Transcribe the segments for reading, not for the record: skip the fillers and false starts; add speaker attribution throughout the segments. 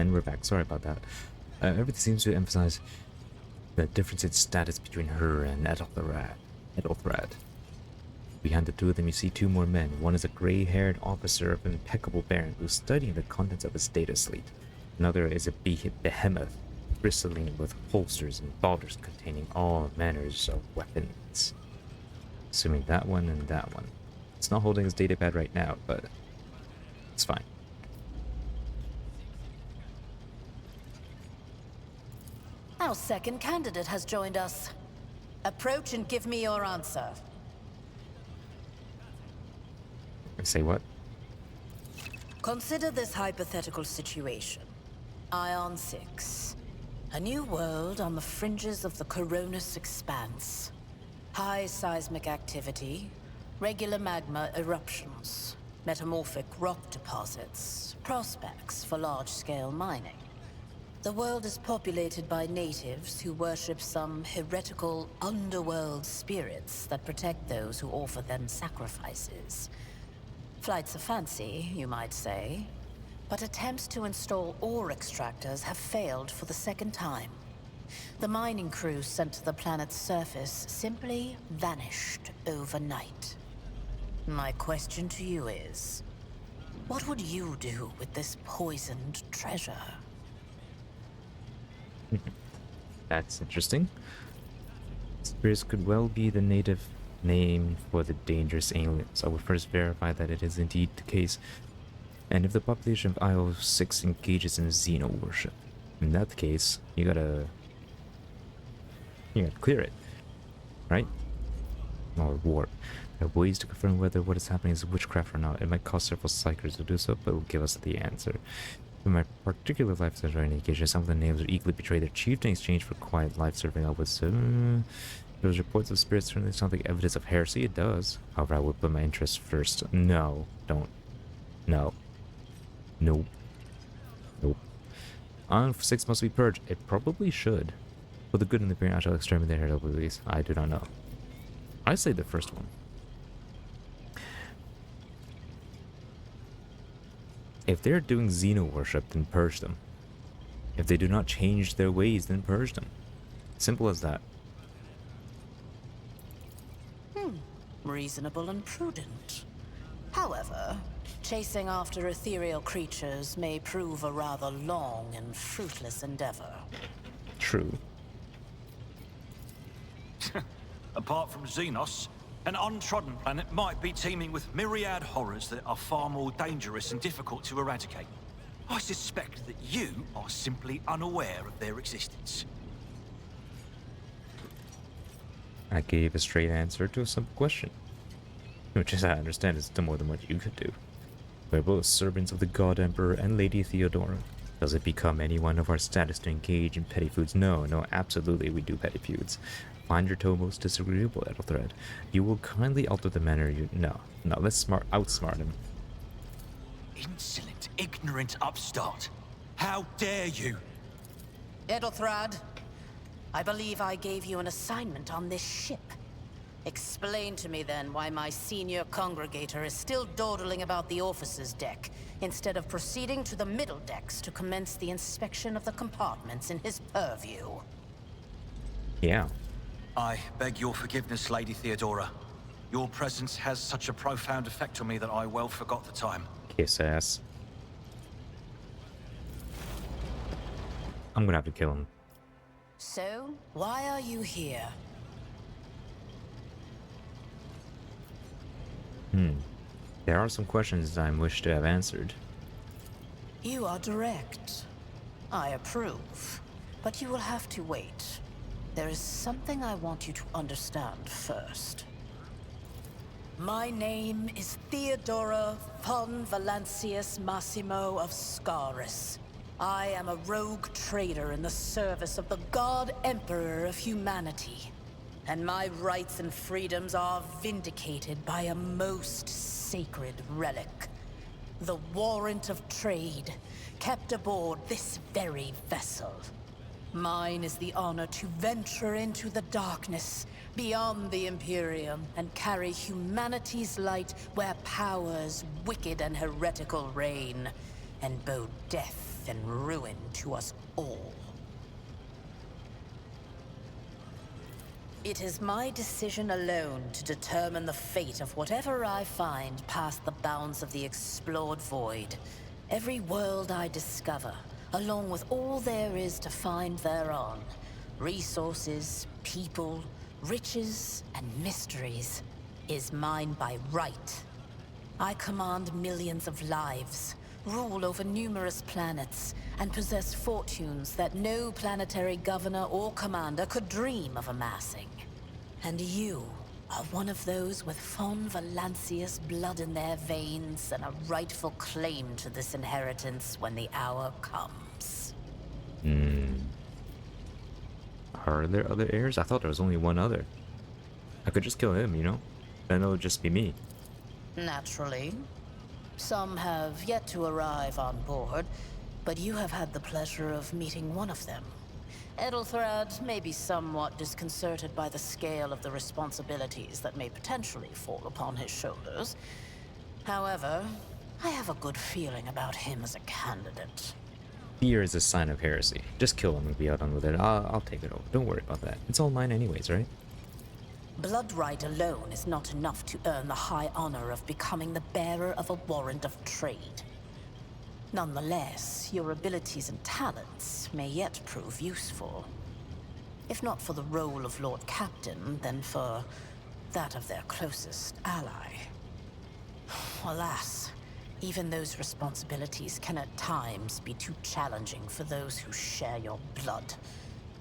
Speaker 1: And we're back. Sorry about that. Everything seems to emphasize the difference in status between her and Ethelthrad. Behind the two of them, you see two more men. One is a gray-haired officer of impeccable bearing who's studying the contents of his data slate. Another is a behemoth, bristling with holsters and balders containing all manners of weapons. Assuming that one and that one. It's not holding his datapad right now, but it's fine.
Speaker 2: Our second candidate has joined us. Approach and give me your answer.
Speaker 1: Say what?
Speaker 2: Consider this hypothetical situation. Ion 6. A new world on the fringes of the Coronis expanse. High seismic activity, regular magma eruptions, metamorphic rock deposits, prospects for large-scale mining. The world is populated by natives who worship some heretical underworld spirits that protect those who offer them sacrifices. Flights of fancy, you might say, but attempts to install ore extractors have failed for the second time. The mining crews sent to the planet's surface simply vanished overnight. My question to you is, what would you do with this poisoned treasure?
Speaker 1: That's interesting. Spirits could well be the native name for the dangerous aliens. I will first verify that it is indeed the case, and if the population of IO6 engages in xeno worship. In that case, you gotta clear it, right? Or warp. There are ways to confirm whether what is happening is witchcraft or not. It might cost several cycles to do so, but it will give us the answer. In my particular life-serving engagement, some of the names would equally betray their chieftain in exchange for quiet life-serving outputs. Those reports of spirits certainly sound like evidence of heresy. It does. However, I would put my interests first. No, don't. No. Nope. Nope. Ion 6 must be purged. It probably should. For the good and the green, I shall exterminate their LWs. I do not know. I say the first one. If they're doing xeno worship, then purge them. If they do not change their ways, then purge them. Simple as that.
Speaker 2: Reasonable and prudent. However, chasing after ethereal creatures may prove a rather long and fruitless endeavor.
Speaker 1: True.
Speaker 3: Apart from Xenos, an untrodden planet might be teeming with myriad horrors that are far more dangerous and difficult to eradicate. I suspect that you are simply unaware of their existence.
Speaker 1: I gave a straight answer to a simple question, which, as I understand, is still more than what you could do. We're both servants of the God Emperor and Lady Theodora. Does it become any one of our status to engage in petty feuds? No, absolutely we do petty feuds. Find your toe most disagreeable, Ethelthred. You will kindly alter the manner you... No, let's outsmart him.
Speaker 3: Insolent, ignorant upstart. How dare you?
Speaker 2: Ethelthrad, I believe I gave you an assignment on this ship. Explain to me then why my senior congregator is still dawdling about the officer's deck, instead of proceeding to the middle decks to commence the inspection of the compartments in his purview.
Speaker 1: Yeah.
Speaker 3: I beg your forgiveness, Lady Theodora. Your presence has such a profound effect on me that I well forgot the time.
Speaker 1: Kiss ass. I'm gonna have to kill him.
Speaker 2: So, why are you here?
Speaker 1: There are some questions that I wish to have answered.
Speaker 2: You are direct. I approve. But you will have to wait. There is something I want you to understand first. My name is Theodora von Valancius Massimo of Scaris. I am a rogue trader in the service of the God Emperor of humanity. And my rights and freedoms are vindicated by a most sacred relic. The warrant of trade, kept aboard this very vessel. Mine is the honor to venture into the darkness, beyond the Imperium, and carry humanity's light where powers wicked and heretical reign. and bode death and ruin to us all. It is my decision alone to determine the fate of whatever I find past the bounds of the explored void. Every world I discover, along with all there is to find thereon. Resources, people, riches, and mysteries, is mine by right. I command millions of lives, rule over numerous planets, and possess fortunes that no planetary governor or commander could dream of amassing. And you are one of those with Von Valancius blood in their veins and a rightful claim to this inheritance when the hour comes.
Speaker 1: Are there other heirs? I thought there was only one other. I could just kill him, you know? Then it would just be me.
Speaker 2: Naturally. Some have yet to arrive on board, but you have had the pleasure of meeting one of them. Edelthrad may be somewhat disconcerted by the scale of the responsibilities that may potentially fall upon his shoulders. However, I have a good feeling about him as a candidate.
Speaker 1: Fear is a sign of heresy. Just kill him and be out on with it. I'll take it over. Don't worry about that. It's all mine anyways, right?
Speaker 2: Blood right alone is not enough to earn the high honor of becoming the bearer of a warrant of trade. Nonetheless, your abilities and talents may yet prove useful. If not for the role of Lord Captain, then for that of their closest ally. Alas, even those responsibilities can at times be too challenging for those who share your blood.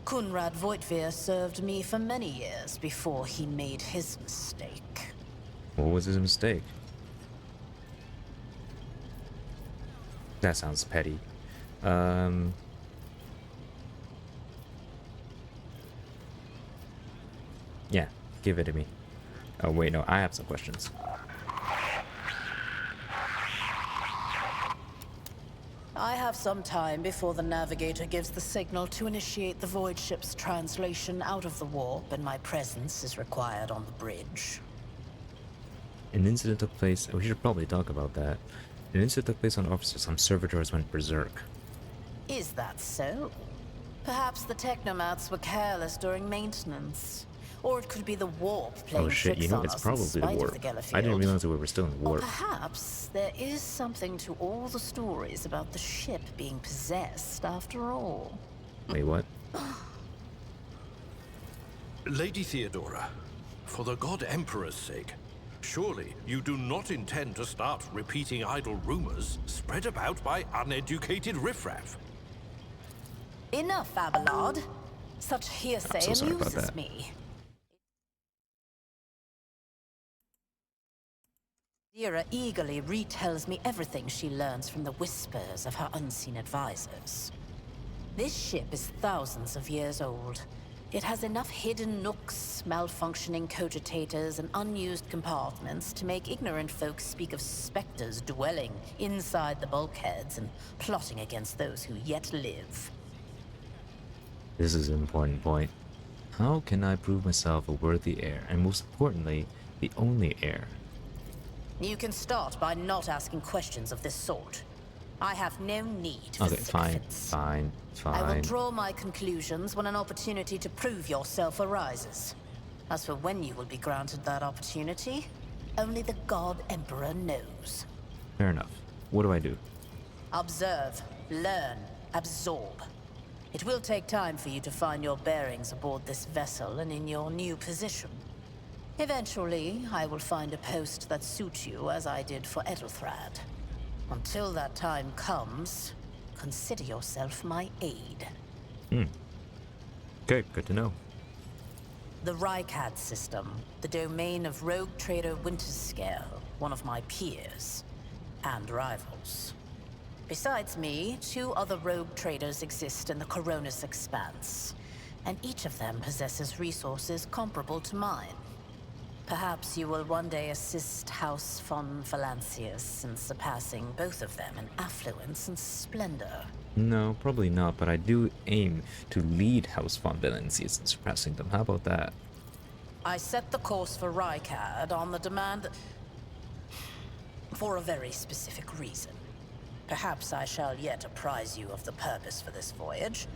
Speaker 2: Kunrad Voitvir served me for many years before he made his mistake.
Speaker 1: What was his mistake? That sounds petty. Yeah, give it to me. Oh wait, no, I have some questions.
Speaker 2: I have some time before the navigator gives the signal to initiate the void ship's translation out of the warp, and my presence is required on the bridge.
Speaker 1: An incident took place. We should probably talk about that. An incident took place on officers. Some servitors went berserk.
Speaker 2: Is that so? Perhaps the technomats were careless during maintenance. Or it could be the warp playing
Speaker 1: Oh shit, you
Speaker 2: tricks
Speaker 1: know,
Speaker 2: on
Speaker 1: it's
Speaker 2: us in
Speaker 1: probably the
Speaker 2: spite of
Speaker 1: warp.
Speaker 2: the Gellerfield.
Speaker 1: I didn't realize that we were still in the
Speaker 2: Or
Speaker 1: warp.
Speaker 2: perhaps there is something to all the stories about the ship being possessed after all.
Speaker 1: Wait, what?
Speaker 4: Lady Theodora, for the God Emperor's sake, surely you do not intend to start repeating idle rumors spread about by uneducated riffraff.
Speaker 2: Enough, Abelard. Such hearsay
Speaker 1: I'm so sorry about
Speaker 2: amuses
Speaker 1: that.
Speaker 2: me. Dira eagerly retells me everything she learns from the whispers of her unseen advisors. This ship is thousands of years old. It has enough hidden nooks, malfunctioning cogitators, and unused compartments to make ignorant folks speak of specters dwelling inside the bulkheads and plotting against those who yet live.
Speaker 1: This is an important point. How can I prove myself a worthy heir, and most importantly, the only heir?
Speaker 2: You can start by not asking questions of this sort. I have no need for
Speaker 1: Okay, fine,
Speaker 2: sycophants.
Speaker 1: fine,
Speaker 2: I will
Speaker 1: fine.
Speaker 2: draw my conclusions when an opportunity to prove yourself arises. As for when you will be granted that opportunity, only the God Emperor knows.
Speaker 1: Fair enough. What do I do?
Speaker 2: Observe, learn, absorb. It will take time for you to find your bearings aboard this vessel and in your new position. Eventually, I will find a post that suits you as I did for Edelthrad. Until that time comes, consider yourself my aide.
Speaker 1: Okay, good to know.
Speaker 2: The Rykad system, the domain of rogue trader Winterscale, one of my peers, and rivals. Besides me, 2 other rogue traders exist in the Coronis Expanse, and each of them possesses resources comparable to mine. Perhaps you will one day assist House von Valancius in surpassing both of them in affluence and splendor.
Speaker 1: No, probably not, but I do aim to lead House von Valancius in surpassing them. How about that?
Speaker 2: I set the course for Rykad on the demand for a very specific reason. Perhaps I shall yet apprise you of the purpose for this voyage,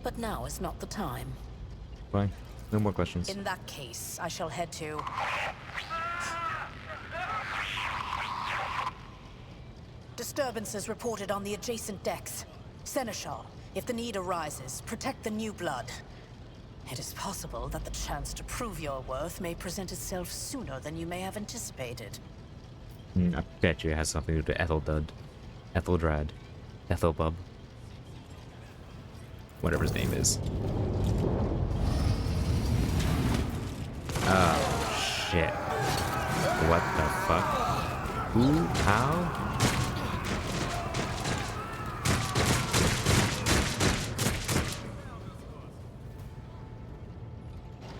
Speaker 2: but now is not the time.
Speaker 1: Fine. No more questions.
Speaker 2: In that case, I shall head to... Disturbances reported on the adjacent decks. Seneschal, if the need arises, protect the new blood. It is possible that the chance to prove your worth may present itself sooner than you may have anticipated.
Speaker 1: I bet you it has something to do with Etheldud. Etheldrad. Ethelbub. Whatever his name is. Oh, shit. What the fuck? Who? How?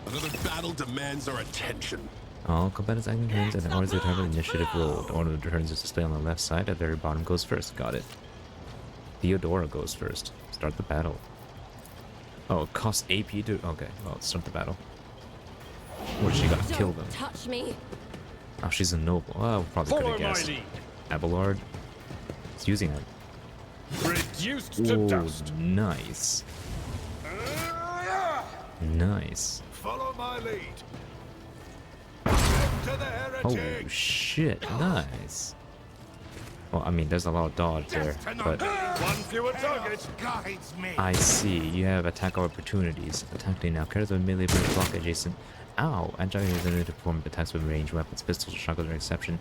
Speaker 5: Another battle demands our attention.
Speaker 1: All combatants acting turns and in order to determine initiative roll. The order of the turns is displayed on the left side. At the very bottom goes first. Got it. Theodora goes first. Start the battle. Oh, it costs AP to... Okay, well, let's start the battle. What, she gotta kill them?
Speaker 6: Touch me.
Speaker 1: Oh, she's a noble. Oh, probably could have guessed. Abelard. It's using it.
Speaker 5: Reduced to
Speaker 1: Oh,
Speaker 5: dust.
Speaker 1: nice. Nice.
Speaker 5: Follow my lead. Back to the
Speaker 1: Oh,
Speaker 5: heretic.
Speaker 1: shit. Nice. Well, I mean, there's a lot of dodge there, but
Speaker 5: One fewer target guides me.
Speaker 1: I see. You have attack opportunities. Attack now. Carries a melee block adjacent. Ow! Agile is able to perform attacks with range. Weapons, pistols, shotguns are an exception.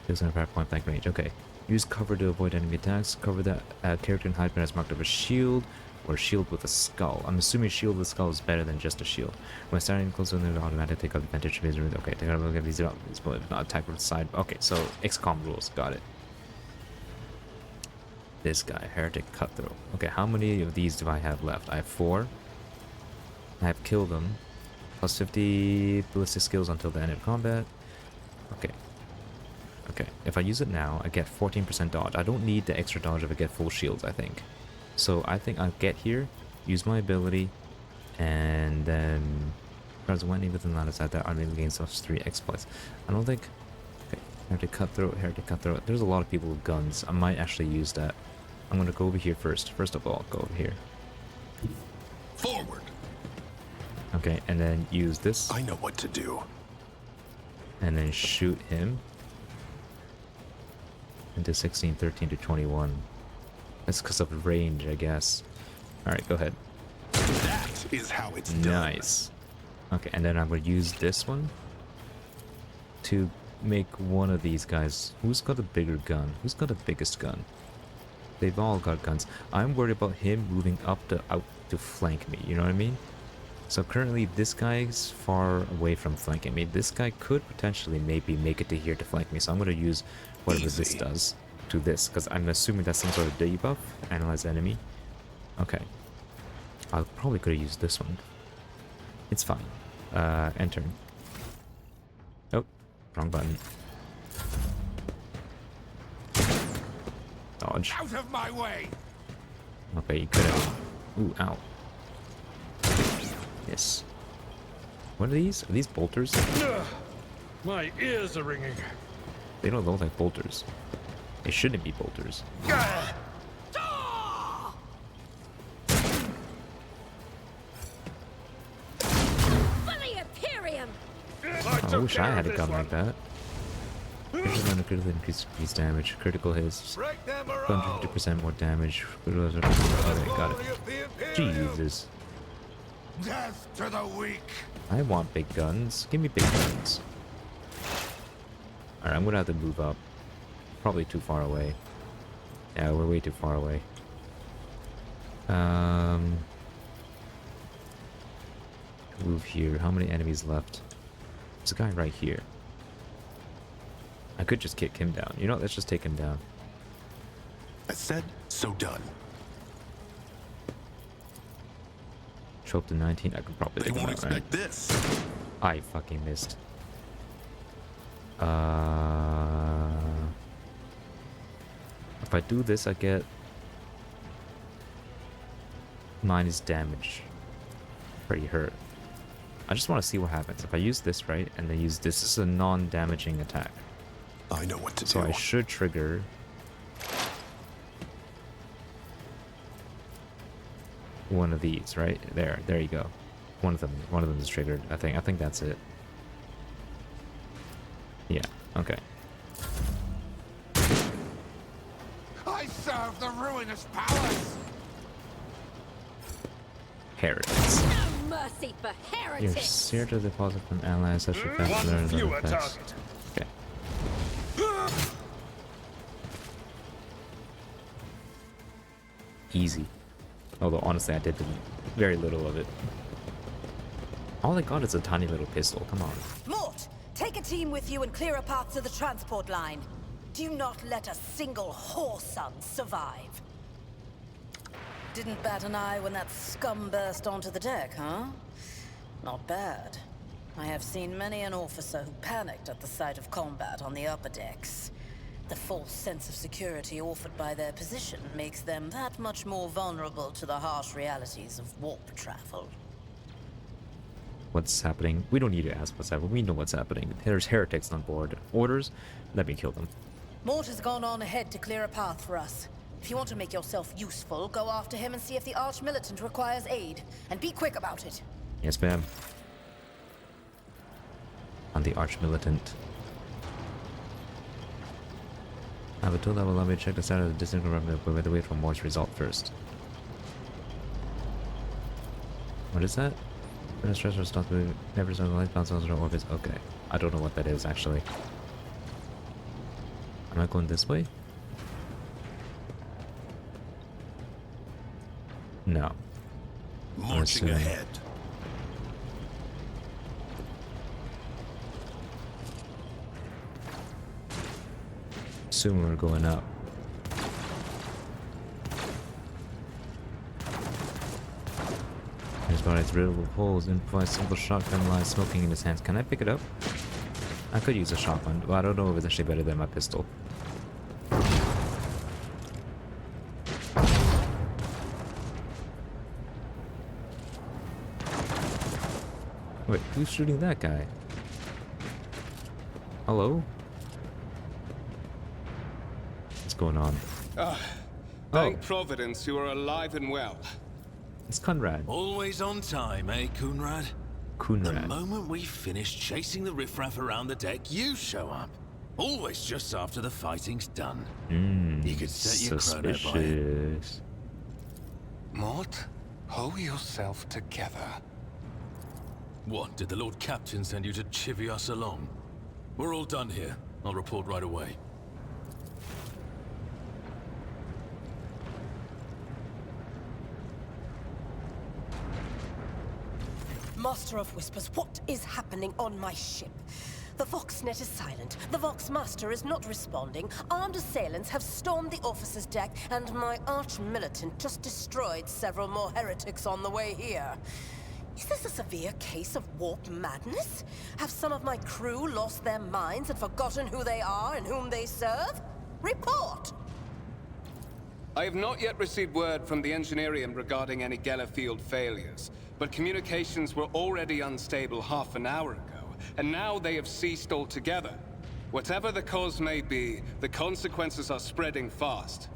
Speaker 1: There's a point blank range. Okay. Use cover to avoid enemy attacks. Cover the character in hide has marked up a shield or shield with a skull. I'm assuming shield with a skull is better than just a shield. When starting close to the automatic, take advantage of his. Okay, take a look at these. Not attack from the side. Okay, so XCOM rules. Got it. This guy, Heretic Cutthroat. Okay, how many of these do I have left? I have 4. I have killed them. Plus 50 ballistic skills until the end of combat. Okay. Okay, if I use it now, I get 14% dodge. I don't need the extra dodge if I get full shields, I think. So I think I'll get here, use my ability, and then... Cards when within the line of sight that army gains plus 3 exploits. I don't think... Okay, Heretic Cutthroat. There's a lot of people with guns. I might actually use that. I'm gonna go over here first. First of all, go over here.
Speaker 5: Forward.
Speaker 1: Okay, and then use this,
Speaker 5: I know what to do.
Speaker 1: and then shoot him into 16, 13 to 21. That's because of range, I guess. Alright, go ahead.
Speaker 5: That is how it's done.
Speaker 1: Nice. Okay, and then I'm going to use this one to make one of these guys. Who's got a bigger gun? Who's got the biggest gun? They've all got guns. I'm worried about him moving out to flank me, you know what I mean? So currently this guy's far away from flanking me. This guy could potentially maybe make it to here to flank me. So I'm going to use whatever this
Speaker 5: Easy.
Speaker 1: does to this, because I'm assuming that's some sort of debuff. Analyze enemy. Okay. I probably could have used this one. It's fine. Enter. Oh, wrong button. Dodge.
Speaker 5: Out of my way.
Speaker 1: Okay, you could have. Ooh, ow. Yes. What are these? Are these bolters?
Speaker 4: My ears are ringing.
Speaker 1: They don't look like bolters. They shouldn't be bolters.
Speaker 6: Fully Imperium!
Speaker 1: I wish I had a gun like that. Critical and critically increased piece damage. Critical hits.
Speaker 5: Break them
Speaker 1: 150% more damage. Okay, got it. Jesus.
Speaker 5: Death to the weak.
Speaker 1: I want big guns. Give me big guns. Alright, I'm gonna have to move up. Probably too far away. Yeah, we're way too far away. Move here. How many enemies left? There's a guy right here. I could just kick him down. You know what? Let's just take him down.
Speaker 5: I said, so done.
Speaker 1: Show up to 19. I could probably
Speaker 5: They
Speaker 1: take him
Speaker 5: won't
Speaker 1: out, right?
Speaker 5: expect this.
Speaker 1: I fucking missed. If I do this, I get minus damage. Pretty hurt. I just want to see what happens. If I use this, right, and then use this, this is a non-damaging attack.
Speaker 5: I know what to
Speaker 1: So
Speaker 5: do.
Speaker 1: I should trigger one of these, right? There you go. One of them is triggered. I think that's it. Yeah, okay.
Speaker 5: I serve the ruinous powers!
Speaker 1: Heretics.
Speaker 6: No mercy for
Speaker 1: You're
Speaker 6: heretics!
Speaker 1: seared to deposit from allies such effects.
Speaker 7: One fewer target.
Speaker 1: Okay. Easy. Although honestly I did very little of it. All I got is a tiny little pistol, come on.
Speaker 2: Mort, take a team with you and clear a path to the transport line. Do not let a single whoreson survive. Didn't bat an eye when that scum burst onto the deck, huh? Not bad. I have seen many an officer who panicked at the sight of combat on the upper decks. The false sense of security offered by their position makes them that much more vulnerable to the harsh realities of warp travel.
Speaker 1: What's happening? We don't need to ask what's happening. We know what's happening. There's heretics on board. Orders? Let me kill them.
Speaker 2: Mort has gone on ahead to clear a path for us. If you want to make yourself useful, go after him and see if the Arch-Militant requires aid. And be quick about it.
Speaker 1: Yes, ma'am. On the Arch-Militant. I have a tool that will allow me to check the status of the disintegration, but we have to wait for Mort's result first. What is that? When a stress responsibility never starts the light bounces or orbits. Okay. I don't know what that is actually. Am I going this way? No.
Speaker 5: Marching ahead.
Speaker 1: Soon we're going up. His body's riddled with holes. Improvised simple shotgun lies smoking in his hands. Can I pick it up? I could use a shotgun, but I don't know if it's actually better than my pistol. Wait, who's shooting that guy? Hello? What's going on?
Speaker 8: Thank Providence you are alive and well.
Speaker 1: It's Conrad.
Speaker 3: Always on time, eh, Coonrad? The
Speaker 1: Coonrad.
Speaker 3: moment we finish chasing the riffraff around the deck, you show up. Always just after the fighting's done. You could set your chrono by it.
Speaker 1: Suspicious.
Speaker 8: Mort, hold yourself together.
Speaker 3: What, did the Lord Captain send you to chivvy us along? We're all done here. I'll report right away.
Speaker 9: Master of Whispers, what is happening on my ship? The Voxnet is silent. The Voxmaster is not responding. Armed assailants have stormed the officer's deck, and my arch-militant just destroyed several more heretics on the way here. Is this a severe case of warp madness? Have some of my crew lost their minds and forgotten who they are and whom they serve? Report!
Speaker 8: I have not yet received word from the Engineerium regarding any Gellerfield failures, but communications were already unstable half an hour ago, and now they have ceased altogether. Whatever the cause may be, the consequences are spreading fast.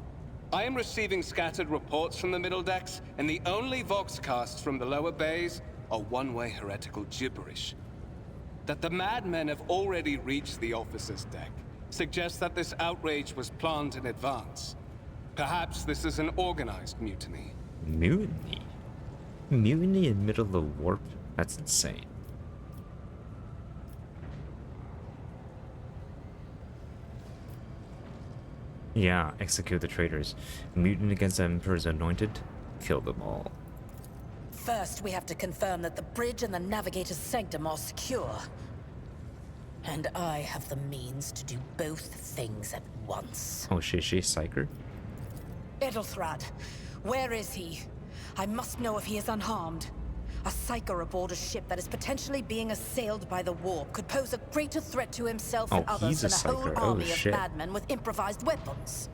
Speaker 8: I am receiving scattered reports from the middle decks, and the only Voxcasts from the lower bays are one-way heretical gibberish. That the madmen have already reached the officer's deck suggests that this outrage was planned in advance. Perhaps this is an organized mutiny.
Speaker 1: Mutiny? Mutiny in the middle of the warp? That's insane. Yeah, execute the traitors. Mutiny against the Emperor's anointed? Kill them all.
Speaker 2: First, we have to confirm that the bridge and the navigator's sanctum are secure. And I have the means to do both things at once.
Speaker 1: Oh, she's Psyker?
Speaker 2: Edelthrad, where is he? I must know if he is unharmed. A Psyker aboard a ship that is potentially being assailed by the warp could pose a greater threat to himself and
Speaker 1: Oh,
Speaker 2: others
Speaker 1: he's a
Speaker 2: than a whole
Speaker 1: Psyker. Oh,
Speaker 2: army
Speaker 1: shit.
Speaker 2: of madmen with improvised weapons.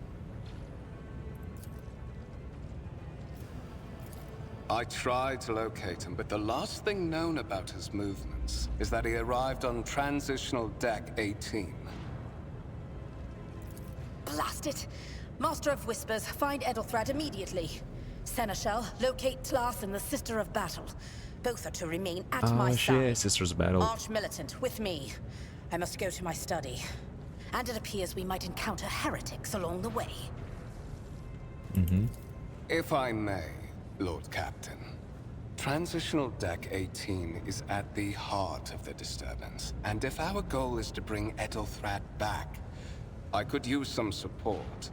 Speaker 8: I tried to locate him, but the last thing known about his movements is that he arrived on Transitional Deck 18.
Speaker 2: Blast it! Master of Whispers, find Edelthrad immediately. Seneschal, locate Tlas and the Sister of Battle. Both are to remain at my
Speaker 1: Oh
Speaker 2: side.
Speaker 1: shit, Sisters of Battle.
Speaker 2: Arch-militant, with me. I must go to my study. And it appears we might encounter heretics along the way.
Speaker 8: If I may, Lord Captain. Transitional Deck 18 is at the heart of the disturbance, and if our goal is to bring Ethelthrat back, I could use some support.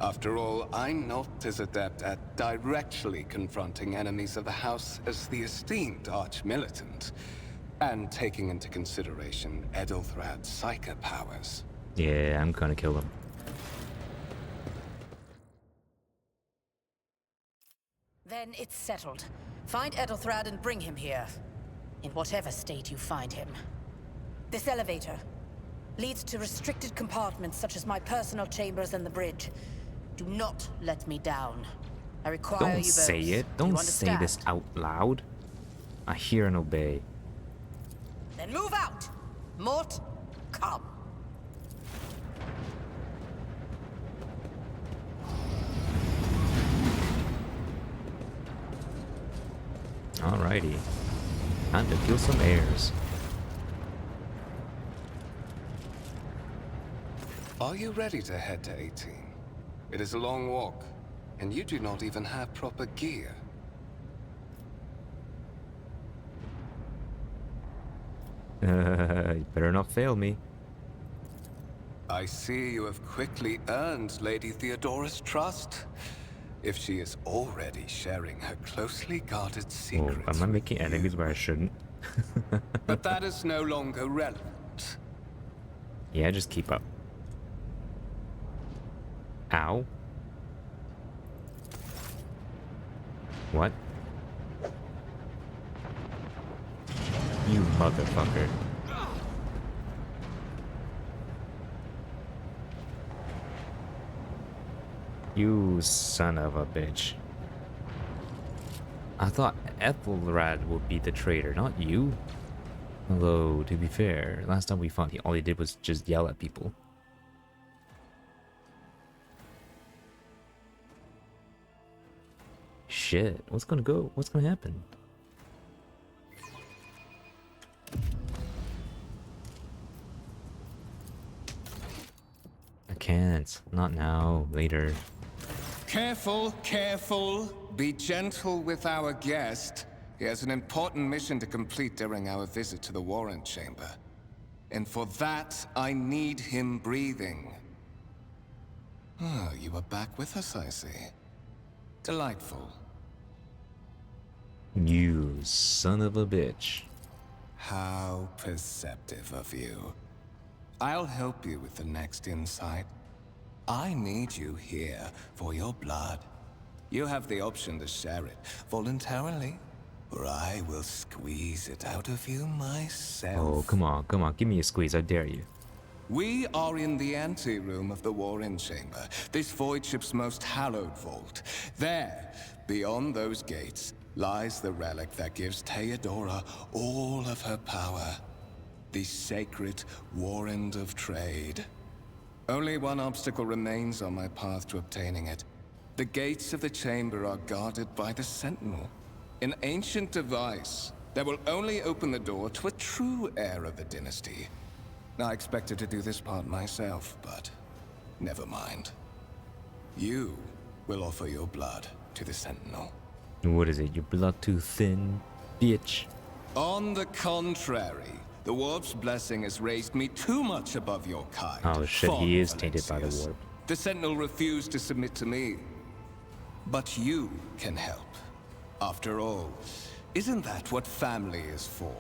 Speaker 8: After all, I'm not as adept at directly confronting enemies of the House as the esteemed Arch-militant, and taking into consideration Ethelthrat's psychic powers.
Speaker 1: Yeah, I'm gonna kill him.
Speaker 2: Then it's settled. Find Ethelthrad and bring him here. In whatever state you find him. This elevator leads to restricted compartments such as my personal chambers and the bridge. Do not let me down. I require you
Speaker 1: Don't
Speaker 2: both.
Speaker 1: say it.
Speaker 2: You
Speaker 1: Don't say
Speaker 2: understand?
Speaker 1: this out loud. I hear and obey.
Speaker 2: Then move out! Mort, come.
Speaker 1: Alrighty. Time to kill some heirs.
Speaker 8: Are you ready to head to 18? It is a long walk, and you do not even have proper gear.
Speaker 1: You better not fail me.
Speaker 8: I see you have quickly earned Lady Theodora's trust. If she is already sharing her closely guarded
Speaker 1: Oh,
Speaker 8: secrets.
Speaker 1: am I
Speaker 8: with
Speaker 1: making enemies
Speaker 8: you.
Speaker 1: where I shouldn't?
Speaker 8: But that is no longer relevant.
Speaker 1: Yeah, just keep up. Ow. What? You motherfucker. You son of a bitch. I thought Ethelred would be the traitor, not you. Although, to be fair, last time we fought, all he did was just yell at people. Shit, what's gonna happen? I can't. Not now. Later.
Speaker 8: Careful, careful. Be gentle with our guest. He has an important mission to complete during our visit to the Warrant Chamber. And for that, I need him breathing. Oh, you are back with us, I see. Delightful.
Speaker 1: You son of a bitch.
Speaker 8: How perceptive of you. I'll help you with the next insight. I need you here for your blood. You have the option to share it voluntarily, or I will squeeze it out of you myself.
Speaker 1: Oh, come on, give me a squeeze, I dare you.
Speaker 8: We are in the anteroom of the Warren Chamber, this void ship's most hallowed vault. There, beyond those gates, lies the relic that gives Theodora all of her power. The sacred Warrant of Trade. Only one obstacle remains on my path to obtaining it. The gates of the chamber are guarded by the Sentinel. An ancient device that will only open the door to a true heir of the dynasty. I expected to do this part myself, but never mind. You will offer your blood to the Sentinel.
Speaker 1: What is it? Your blood too thin, bitch?
Speaker 8: On the contrary, the Warp's blessing has raised me too much above your kind.
Speaker 1: Oh shit,
Speaker 8: Far
Speaker 1: he is
Speaker 8: more
Speaker 1: tainted by the
Speaker 8: Alexius.
Speaker 1: warp.
Speaker 8: The Sentinel refused to submit to me. But you can help. After all, isn't that what family is for?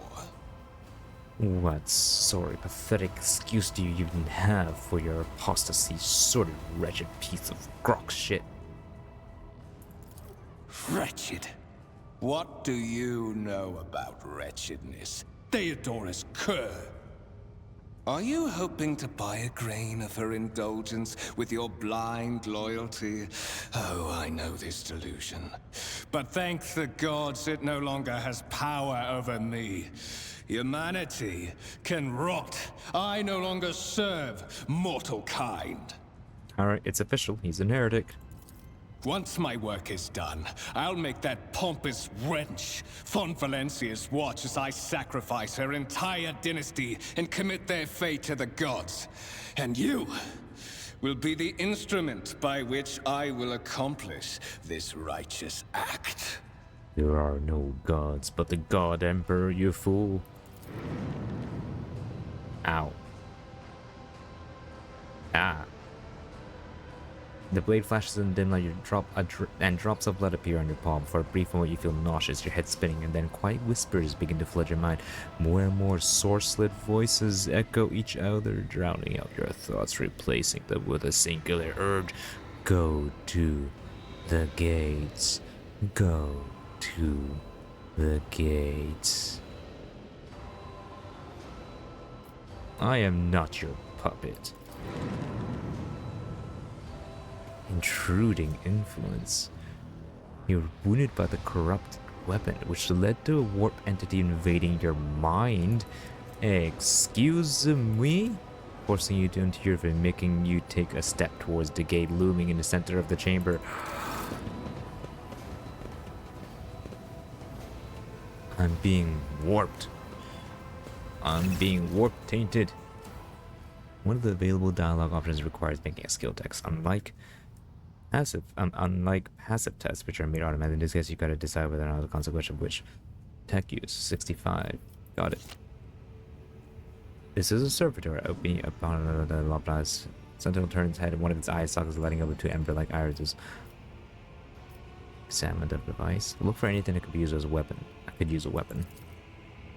Speaker 1: What sort of pathetic excuse do you even have for your apostasy, sort of wretched piece of grok shit?
Speaker 8: Wretched? What do you know about wretchedness? Theodora's cur. Are you hoping to buy a grain of her indulgence with your blind loyalty? Oh, I know this delusion. But thank the gods it no longer has power over me. Humanity can rot. I no longer serve mortal kind.
Speaker 1: Alright, it's official. He's an heretic.
Speaker 8: Once my work is done, I'll make that pompous wench von Valencia's watch as I sacrifice her entire dynasty and commit their fate to the gods. And you will be the instrument by which I will accomplish this righteous act.
Speaker 1: There are no gods but the God Emperor, you fool. Ow. Ah. The blade flashes in the dim light, and drops of blood appear on your palm. For a brief moment you feel nauseous, your head spinning, and then quiet whispers begin to flood your mind. More and more sword-slit voices echo each other, drowning out your thoughts, replacing them with a singular urge. Go to the gates. Go to the gates. I am not your puppet. Intruding influence. You're wounded by the corrupt weapon, which led to a warp entity invading your mind. Excuse me? Forcing you to interfere and making you take a step towards the gate looming in the center of the chamber. I'm being warped. I'm being warp tainted. One of the available dialogue options requires making a skill text. Unlike passive tests, which are made automatically, in this case, you gotta decide whether or not the consequence of which. Tech use 65. Got it. This is a servitor opening upon the Loplas. Sentinel turns head, and one of its eye sockets lighting up with two ember-like irises. Examine the device. Look for anything that could be used as a weapon. I could use a weapon.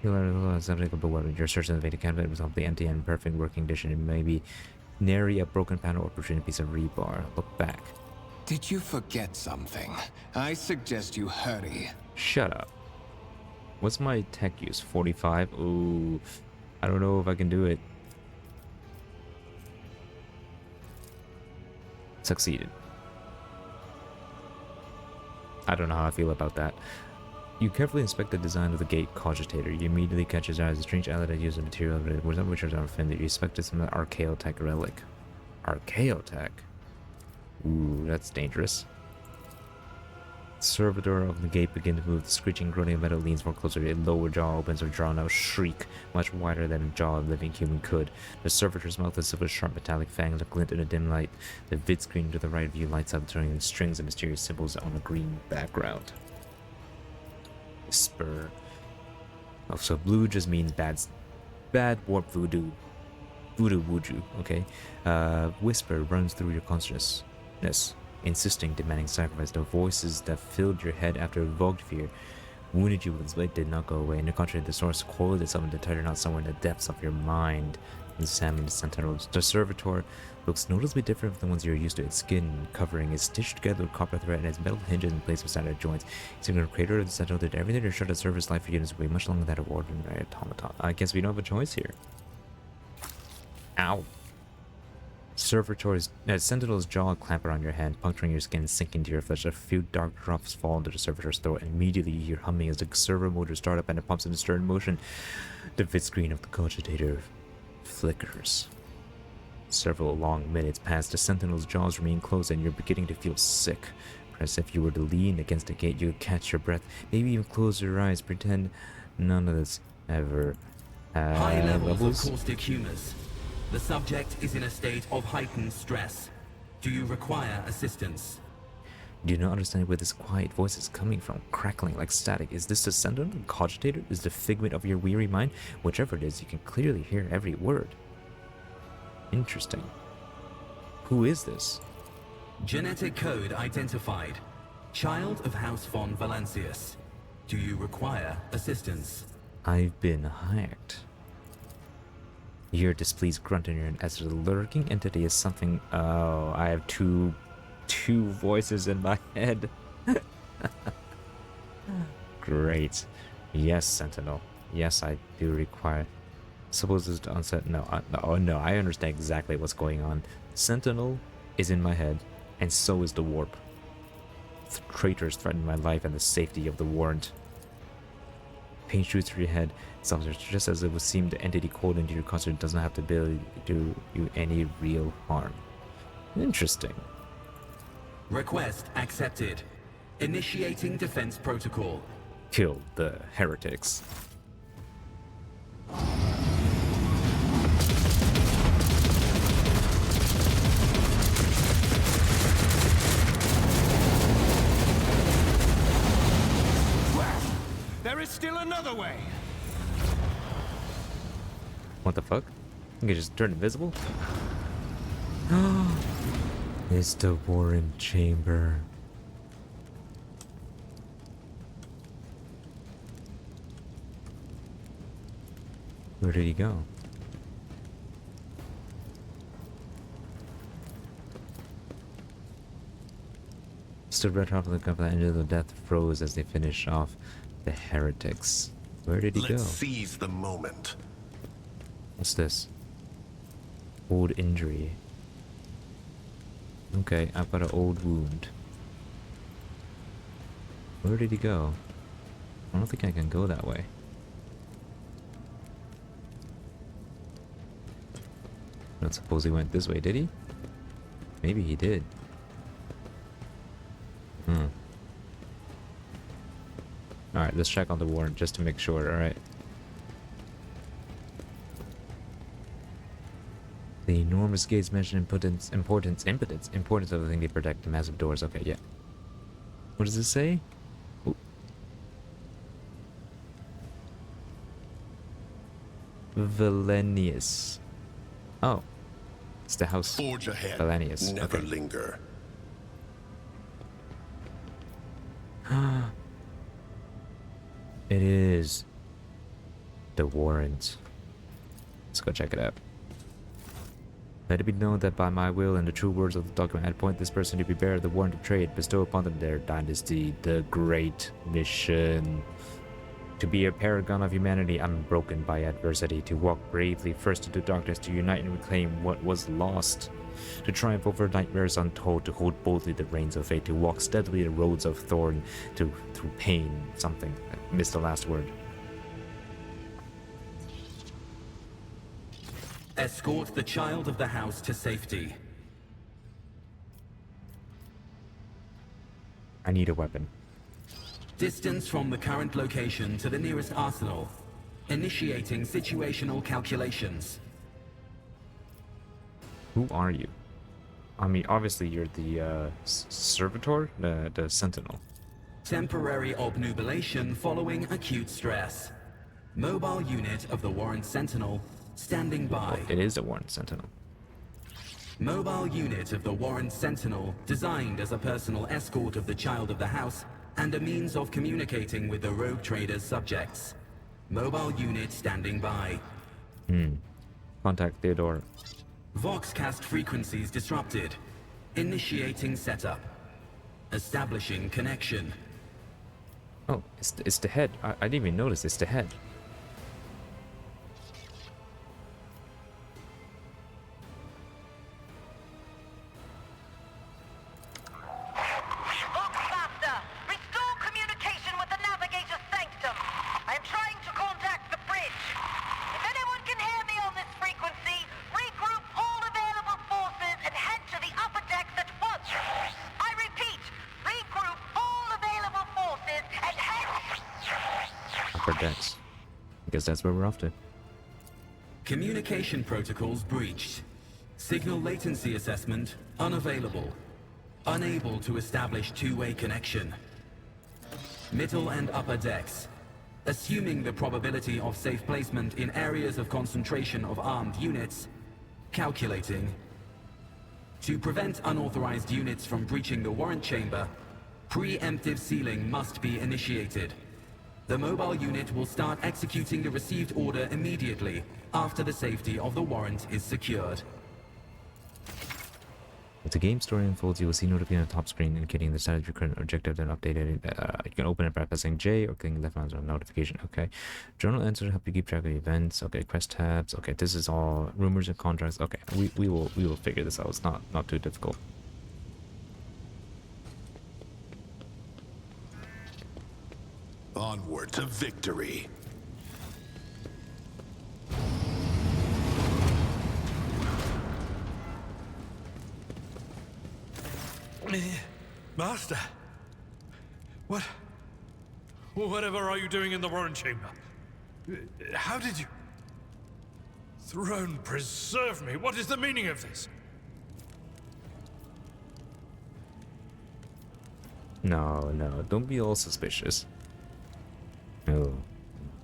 Speaker 1: You learn something about weapon. Your search and invading cabinet was completely empty and in perfect working condition. It may be nary a broken panel or protruding piece of rebar. Look back.
Speaker 8: Did you forget something? I suggest you hurry.
Speaker 1: Shut up. What's my tech use? 45? Ooh, I don't know if I can do it. Succeeded. I don't know how I feel about that. You carefully inspect the design of the gate cogitator. You immediately catch his eye as a strange alloy that uses a material which is unfamiliar. You suspect it's some archaeotech relic. Archaeotech? Ooh, that's dangerous. The servitor of the gate begins to move. The screeching, groaning metal leans more closer. A lower jaw opens, a drawn-out shriek, much wider than a jaw of a living human could. The servitor's mouth is filled with sharp metallic fangs that glint in a dim light. The vid screen to the right of you lights up, turning strings of mysterious symbols on a green background. Whisper. Oh, so blue just means bad warp voodoo. Voodoo wuju, okay? Whisper runs through your consciousness. Insisting, demanding sacrifice. The voices that filled your head after evoked fear wounded you with its blade did not go away. In the contrary, the source coiled itself into tighter knots somewhere in the depths of your mind. Examining the sentinels. The servitor looks noticeably different from the ones you're used to. Its skin covering is stitched together with copper thread, and its metal hinges in place with standard joints. Single crater of the sentinel did everything to show the service life for units way much longer than that of ordinary automaton. I guess we don't have a choice here. Ow. Sentinel's jaw clamp around your hand, puncturing your skin and sinking to your flesh. A few dark drops fall into the servitor's throat, and immediately you hear humming as the servo motor start up and it pumps into stern motion. The vid screen of the cogitator flickers. Several long minutes pass. The sentinel's jaws remain closed, and you're beginning to feel sick. As if you were to lean against the gate, you catch your breath. Maybe even close your eyes. Pretend none of this ever
Speaker 7: High levels of caustic humors. The subject is in a state of heightened stress. Do you require assistance?
Speaker 1: Do you not understand where this quiet voice is coming from? Crackling like static. Is this the sentinel? The cogitator? Is the figment of your weary mind? Whichever it is, you can clearly hear every word. Interesting. Who is this?
Speaker 7: Genetic code identified. Child of House von Valancius. Do you require assistance?
Speaker 1: I've been hacked. You hear a displeased grunt in your head as the lurking entity is something. Oh, I have two voices in my head. Great. Yes, Sentinel. Yes, I do require. Suppose it's onset. No, no, I understand exactly what's going on. Sentinel is in my head, and so is the warp. Traitors threaten my life and the safety of the warrant. Pain shoots through your head. Just as it would seem the entity called into your conscience does not have the ability to do you any real harm. Interesting.
Speaker 7: Request accepted. Initiating defense protocol.
Speaker 1: Kill the heretics.
Speaker 5: There is still another way.
Speaker 1: What the fuck? You can just turn invisible? It's the Warren Chamber. Where did he go? Stood red hot on the cup at the end of the death froze as they finished off the heretics. Where did he go?
Speaker 5: Let's seize the moment.
Speaker 1: What's this? Old injury. Okay, I've got an old wound. Where did he go? I don't think I can go that way. I don't suppose he went this way, did he? Maybe he did. Alright, let's check on the warrant just to make sure, alright. The enormous gates mention importance of the thing they protect, the massive doors. Okay, yeah. What does it say? Ooh. Valenius. Oh. It's the house.
Speaker 5: Forge ahead.
Speaker 1: Valenius.
Speaker 5: Never
Speaker 1: Okay.
Speaker 5: linger.
Speaker 1: It is the warrant. Let's go check it out. Let it be known that by my will and the true words of the document, I appoint this person to be bearer of the warrant of trade, bestow upon them their dynasty, the great mission. To be a paragon of humanity unbroken by adversity, to walk bravely first into darkness, to unite and reclaim what was lost, to triumph over nightmares untold, to hold boldly the reins of fate, to walk steadily the roads of thorn, through pain, something. I missed the last word.
Speaker 7: Escort the child of the house to safety.
Speaker 1: I need a weapon.
Speaker 7: Distance from the current location to the nearest arsenal. Initiating situational calculations.
Speaker 1: Who are you? I mean, obviously you're the servitor, the sentinel.
Speaker 7: Temporary obnubilation following acute stress. Mobile unit of the Warrant Sentinel standing by.
Speaker 1: It is the warrant sentinel.
Speaker 7: Mobile unit of the Warrant Sentinel designed as a personal escort of the child of the house and a means of communicating with the rogue trader's subjects. Mobile unit standing by.
Speaker 1: Contact Theodore.
Speaker 7: Voxcast frequencies disrupted. Initiating setup. Establishing connection.
Speaker 1: Oh, it's the head. I didn't even notice it's the head.
Speaker 10: Voxmaster, restore communication with the navigator's sanctum. I am trying to contact the bridge. If anyone can hear me on this frequency, regroup all available forces and head to the upper decks at once. I repeat, regroup all available forces and head...
Speaker 1: Upper decks. I guess that's where we're off to.
Speaker 7: Communication protocols breached. Signal latency assessment unavailable. Unable to establish two-way connection. Middle and upper decks. Assuming the probability of safe placement in areas of concentration of armed units. Calculating. To prevent unauthorized units from breaching the warrant chamber, preemptive sealing must be initiated. The mobile unit will start executing the received order immediately after the safety of the warrant is secured.
Speaker 1: As the game story unfolds, you will see notification on the top screen indicating the status of your current objective and updated. You can open it by pressing J or clicking left mouse on notification. Okay. Journal entries to help you keep track of events. Okay. Quest tabs. Okay. This is all rumors and contracts. Okay. We will figure this out. It's not too difficult.
Speaker 5: Onward to victory.
Speaker 4: Master! What? Whatever are you doing in the Warren Chamber? How did you... Throne preserve me! What is the meaning of this?
Speaker 1: No, don't be all suspicious. No.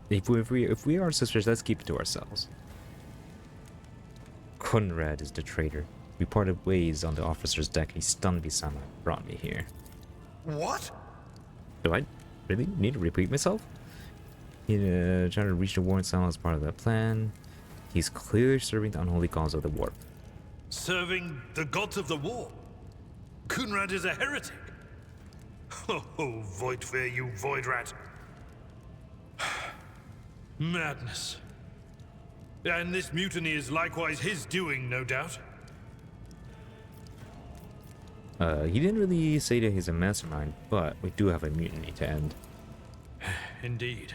Speaker 1: If we are suspicious, let's keep it to ourselves. Conrad is the traitor. We parted ways on the officer's deck. He stunned me somehow, brought me here.
Speaker 4: What?
Speaker 1: Do I really need to repeat myself? He tried to reach the Warren Cell as part of that plan. He's clearly serving the unholy cause of the warp.
Speaker 4: Serving the gods of the war? Kunrad is a heretic. Oh, Voidfear, you void rat. Madness. And this mutiny is likewise his doing, no doubt.
Speaker 1: He didn't really say that he's a mastermind, but we do have a mutiny to end.
Speaker 4: Indeed.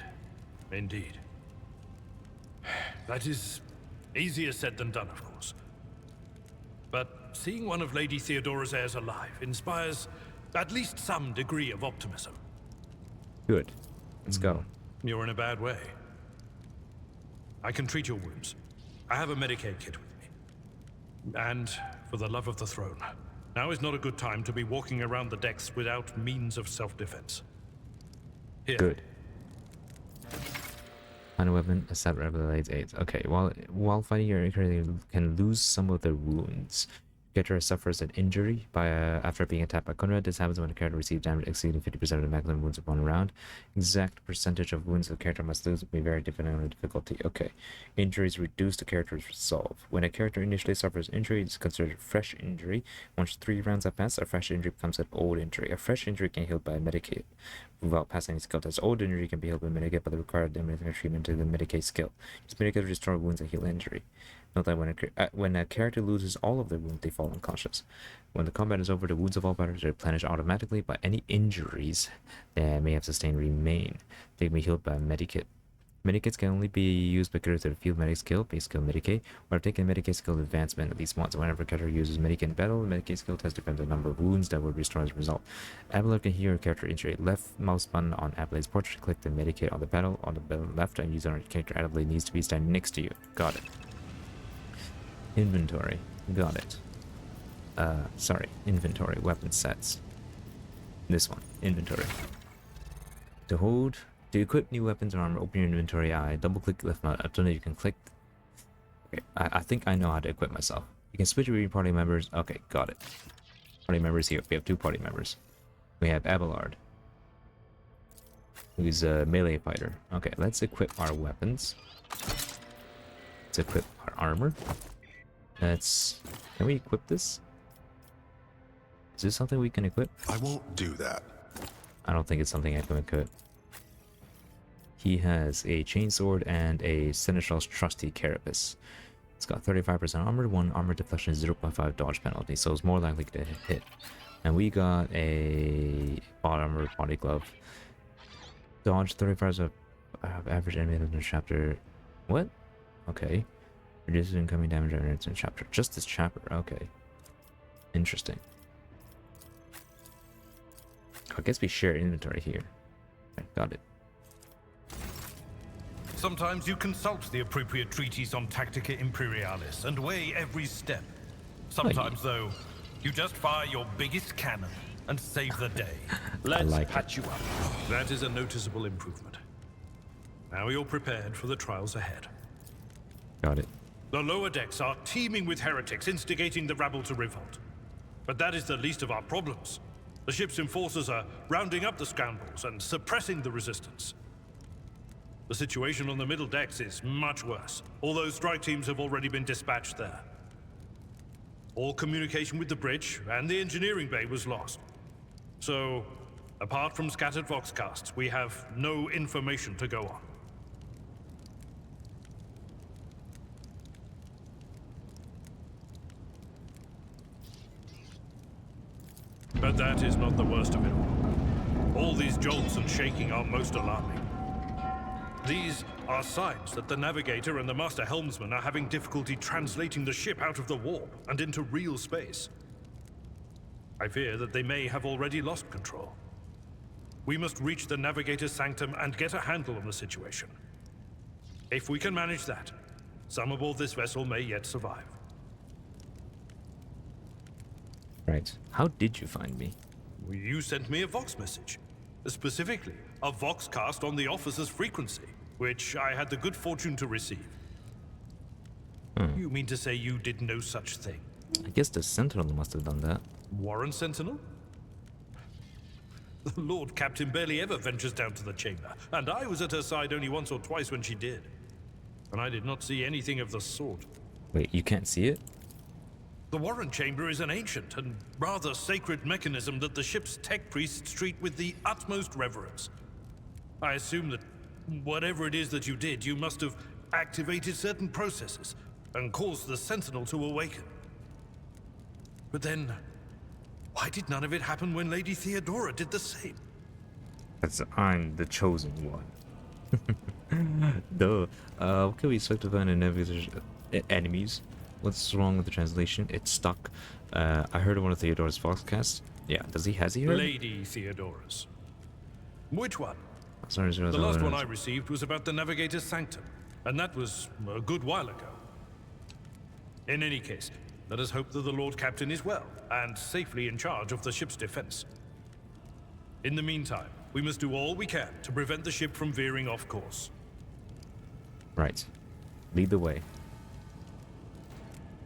Speaker 4: Indeed. That is easier said than done, of course. But seeing one of Lady Theodora's heirs alive inspires at least some degree of optimism.
Speaker 1: Good. Let's go.
Speaker 4: You're in a bad way. I can treat your wounds. I have a Medicaid kit with me. And for the love of the throne, now is not a good time to be walking around the decks without means of self-defense. Here.
Speaker 1: Good. Find a weapon, a set revelates 8. Okay, while fighting your character can lose some of their wounds. Character suffers an injury after being attacked by Conrad. This happens when a character receives damage exceeding 50% of the maximum wounds upon a round. Exact percentage of wounds the character must lose will be very dependent on the difficulty. Okay. Injuries reduce the character's resolve. When a character initially suffers injury, it is considered a fresh injury. Once 3 rounds have passed, a fresh injury becomes an old injury. A fresh injury can be healed by a Medicaid without passing any skill test. Old injury can be healed by Medicaid, but the required treatment to the Medicaid skill. This Medicaid restore wounds and heal injury. Note that when a character loses all of their wounds, they fall unconscious. When the combat is over, the wounds of all battles are replenished automatically, but any injuries that may have sustained remain. They can be healed by a Medikit. Medikits can only be used by characters with a field medic skill, base skill Medicaid, or have taken Medicaid skill advancement at least once. Whenever a character uses Medicaid in battle, the Medicaid skill test depends on the number of wounds that will restore as a result. Abelard can heal a character injury. Left mouse button on Abelard's portrait, click the Medicaid on the battle on the left, and use on your character Adelaide needs to be standing next to you. Got it. Inventory. Got it. Sorry. Inventory. Weapon sets. This one. Inventory. To equip new weapons and armor, open your inventory eye. Double click left mouse. After that, you can click. Okay, I think I know how to equip myself. You can switch between party members. Okay, got it. Party members here. We have 2 party members. We have Abelard, who's a melee fighter. Okay, let's equip our weapons. Let's equip our armor. Can we equip this? Is this something we can equip?
Speaker 5: I won't do that.
Speaker 1: I don't think it's something I can equip. He has a chainsword and a Seneschal's trusty carapace. It's got 35% armor, 1 armor deflection, 0.5 dodge penalty, so it's more likely to hit. And we got a armor body glove. Dodge 35% of average enemy in the chapter. What? Okay. Reduces incoming damage in its chapter. Just this chapter, okay. Interesting. I guess we share inventory here. Okay, got it.
Speaker 4: Sometimes you consult the appropriate treatise on Tactica Imperialis and weigh every step. Sometimes, though, you just fire your biggest cannon and save the day. Let's patch you up. That is a noticeable improvement. Now you're prepared for the trials ahead.
Speaker 1: Got it.
Speaker 4: The lower decks are teeming with heretics instigating the rabble to revolt. But that is the least of our problems. The ship's enforcers are rounding up the scoundrels and suppressing the resistance. The situation on the middle decks is much worse, although strike teams have already been dispatched there. All communication with the bridge and the engineering bay was lost. So, apart from scattered voxcasts, we have no information to go on. But that is not the worst of it all. All these jolts and shaking are most alarming. These are signs that the navigator and the master helmsman are having difficulty translating the ship out of the warp and into real space. I fear that they may have already lost control. We must reach the Navigator's Sanctum and get a handle on the situation. If we can manage that, some aboard this vessel may yet survive.
Speaker 1: Right. How did you find me?
Speaker 4: Well, you sent me a Vox message. Specifically, a Vox cast on the officer's frequency, which I had the good fortune to receive. You mean to say you did no such thing?
Speaker 1: I guess the Sentinel must have done that.
Speaker 4: Warren Sentinel? The Lord Captain barely ever ventures down to the chamber, and I was at her side only once or twice when she did. And I did not see anything of the sort.
Speaker 1: Wait, you can't see it?
Speaker 4: The Warren Chamber is an ancient and rather sacred mechanism that the ship's tech priests treat with the utmost reverence. I assume that whatever it is that you did, you must have activated certain processes and caused the Sentinel to awaken. But then, why did none of it happen when Lady Theodora did the same?
Speaker 1: That's I'm the chosen one. Duh. What can we expect to find in navigators enemies? What's wrong with the translation? It's stuck. I heard one of Theodora's Foxcasts. Yeah, has he heard?
Speaker 4: Lady Theodora's. Which one?
Speaker 1: Sorry,
Speaker 4: The last one I received was about the Navigator's Sanctum, and that was a good while ago. In any case, let us hope that the Lord Captain is well, and safely in charge of the ship's defense. In the meantime, we must do all we can to prevent the ship from veering off course.
Speaker 1: Right. Lead the way.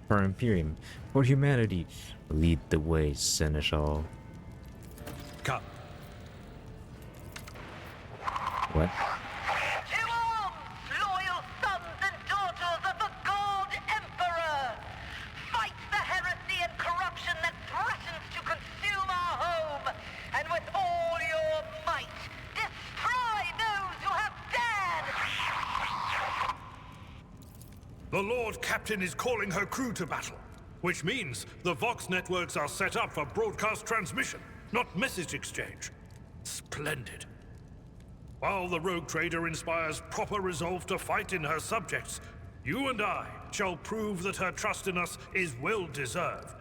Speaker 1: For Imperium, for humanity, lead the way, Seneschal.
Speaker 4: Come.
Speaker 1: What?
Speaker 10: To arms, loyal sons and daughters of the God Emperor! Fight the heresy and corruption that threatens to consume our home, and with all your might, destroy those who have dared!
Speaker 4: The Lord Captain is calling her crew to battle, which means the Vox networks are set up for broadcast transmission, not message exchange. Splendid. While the rogue trader inspires proper resolve to fight in her subjects, you and I shall prove that her trust in us is well deserved.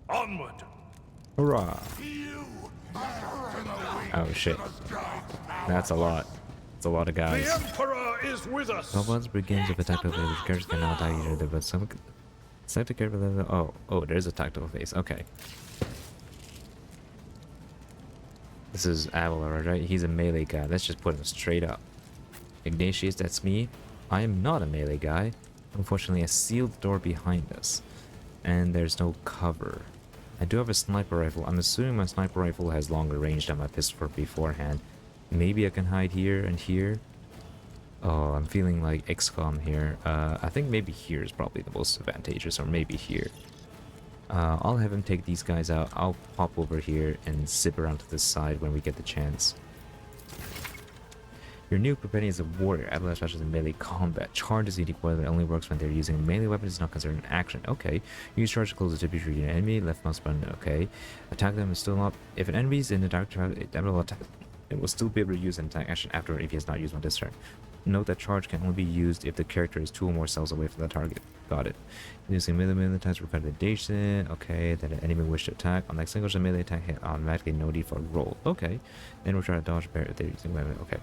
Speaker 4: Onward!
Speaker 1: Hurrah! Oh shit. That's a lot. It's a lot of guys.
Speaker 4: The Emperor is with us!
Speaker 1: Once begins with a tactical phase, the characters can now attack each other, but some select a character level. Oh, there's a tactical phase. Okay. This is Avalar, right? He's a melee guy. Let's just put him straight up. Ignatius, that's me. I am not a melee guy. Unfortunately, a sealed door behind us. And there's no cover. I do have a sniper rifle. I'm assuming my sniper rifle has longer range than my pistol beforehand. Maybe I can hide here and here. Oh, I'm feeling like XCOM here. I think maybe here is probably the most advantageous, or maybe here. I'll have him take these guys out. I'll pop over here and zip around to this side when we get the chance. Your new companion is a warrior. Avalanche specials in melee combat. Charge is unique weapon that only works when they're using a melee weapon. Is not considered an action. Okay. Use charge to close the tribute to your enemy. Left mouse button. Okay. Attack them is still not. If an enemy is in the dark travel, it will still be able to use an attack action after if he has not used one this turn. Note that charge can only be used if the character is 2 or more cells away from the target. Got it. Using melee attacks for recommendation. Okay, then an enemy wish to attack. On next single melee attack hit automatically, no need for a roll. Okay. Then we'll try to dodge bear if they're using melee. Okay.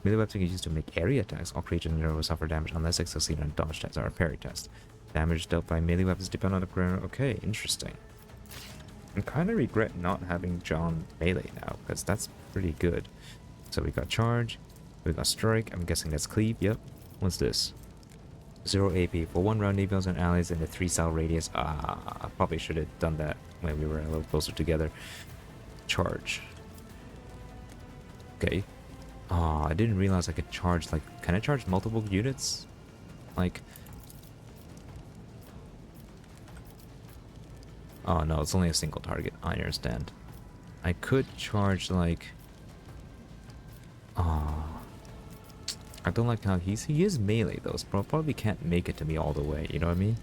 Speaker 1: Melee weapon is used to make area attacks. All creatures in the area will suffer damage unless they succeed on a dodge test or a parry test. Damage dealt by melee weapons depend on the ground. Okay, interesting. I kind of regret not having John melee now, because that's pretty good. So we got charge. We got strike. I'm guessing that's cleave. Yep. What's this? 0 AP for 1 round navios and allies in the 3 cell radius. I probably should have done that when we were a little closer together. Charge. Okay. I didn't realize I could charge, like, can I charge multiple units? Like... Oh no, it's only a single target. I understand. I could charge, like... I don't like how he is melee though, so probably can't make it to me all the way, you know what I mean?